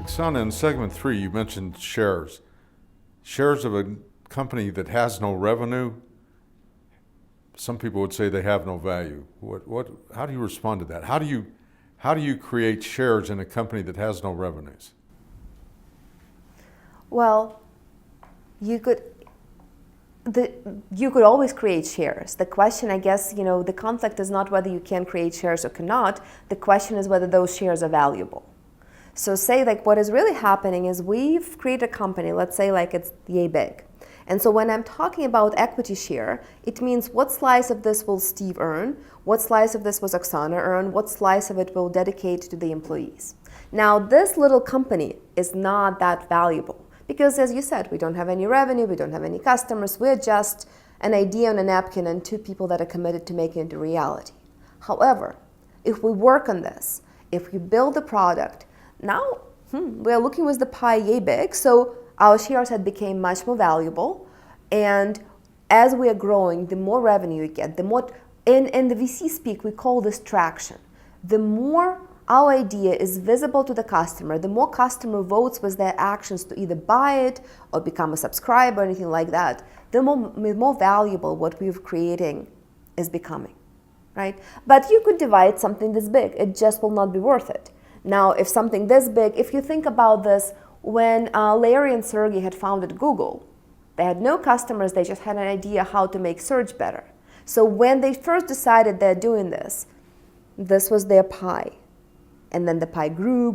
Oksana, in segment 3, you mentioned shares. Shares of a company that has no revenue, some people would say they have no value. How do you respond to that? How do you create shares in a company that has no revenues? Well, you could always create shares. The question, I guess, the conflict is not whether you can create shares or cannot. The question is whether those shares are valuable. So say what is really happening is we've created a company, let's say it's yay big. And so when I'm talking about equity share, it means what slice of this will Steve earn, what slice of this will Oksana earn, what slice of it will dedicate to the employees. Now, this little company is not that valuable because, as you said, we don't have any revenue, we don't have any customers, we're just an idea on a napkin and two people that are committed to making it a reality. However, if we work on this, if we build a product, now we're looking with the pie yay big, so our shares had become much more valuable, and as we are growing, the more revenue you get, the more, in the VC speak, we call this traction. The more our idea is visible to the customer, the more customer votes with their actions to either buy it or become a subscriber or anything like that, the more valuable what we're creating is becoming, right? But you could divide something this big, it just will not be worth it. Now, if something this big, if you think about this, when Larry and Sergey had founded Google, they had no customers, they just had an idea how to make search better. So when they first decided they're doing this was their pie. And then the pie grew,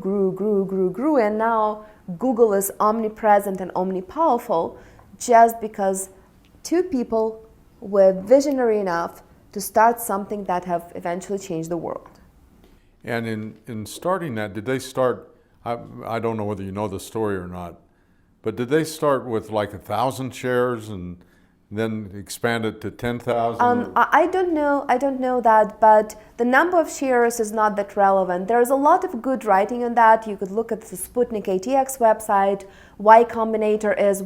and now Google is omnipresent and omnipowerful just because two people were visionary enough to start something that have eventually changed the world. And in starting that, did they start, I don't know whether you know the story or not, but did they start with 1,000 shares and then expand it to 10,000? I don't know that, but the number of shares is not that relevant. There's a lot of good writing on that. You could look at the Sputnik ATX website. Y Combinator is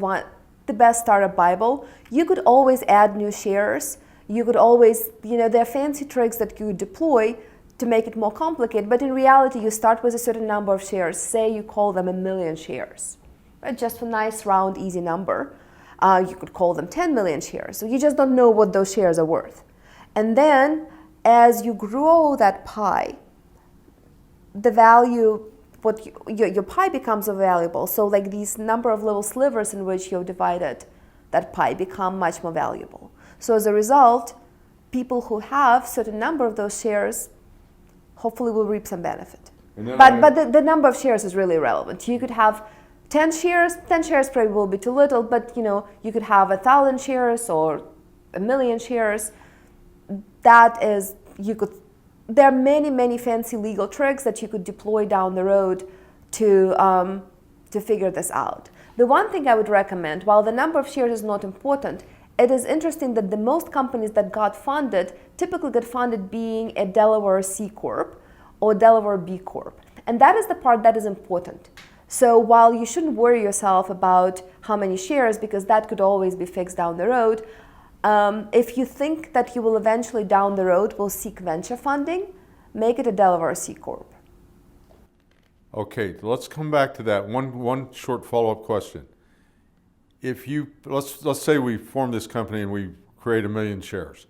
the best startup Bible. You could always add new shares. You could always, there are fancy tricks that you deploy to make it more complicated, but in reality, you start with a certain number of shares. Say you call them 1 million shares, right? Just a nice, round, easy number. You could call them 10 million shares. So you just don't know what those shares are worth. And then, as you grow that pie, the value, your pie becomes valuable. So these number of little slivers in which you've divided that pie become much more valuable. So as a result, people who have certain number of those shares hopefully will reap some benefit. But the number of shares is really irrelevant. You could have 10 shares probably will be too little, but you could have 1,000 shares or 1 million shares. There are many fancy legal tricks that you could deploy down the road to figure this out. The one thing I would recommend, while the number of shares is not important, it is interesting that the most companies that got funded typically got funded being a Delaware C Corp or Delaware B Corp. And that is the part that is important. So while you shouldn't worry yourself about how many shares, because that could always be fixed down the road, if you think that you will eventually down the road will seek venture funding, make it a Delaware C Corp. Okay, let's come back to that. One short follow-up question. If let's say we form this company and we create 1 million shares.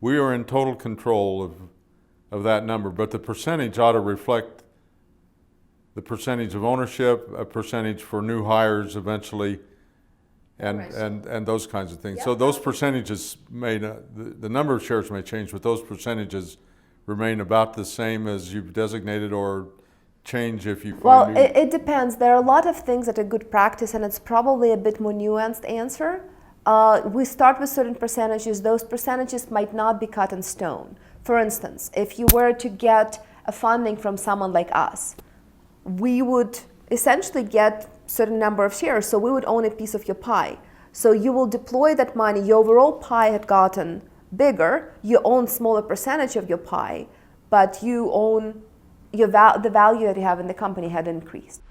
We are in total control of that number, but the percentage ought to reflect the percentage of ownership, a percentage for new hires eventually, and those kinds of things. Yep. So those percentages the number of shares may change, but those percentages remain about the same as you've designated, or change if you find it depends. There are a lot of things that are good practice, and it's probably a bit more nuanced answer. We start with certain percentages. Those percentages might not be cut in stone. For instance, if you were to get a funding from someone like us, we would essentially get certain number of shares, so we would own a piece of your pie. So you will deploy that money, your overall pie had gotten bigger, you own smaller percentage of your pie, but you own the value that you have in the company had increased.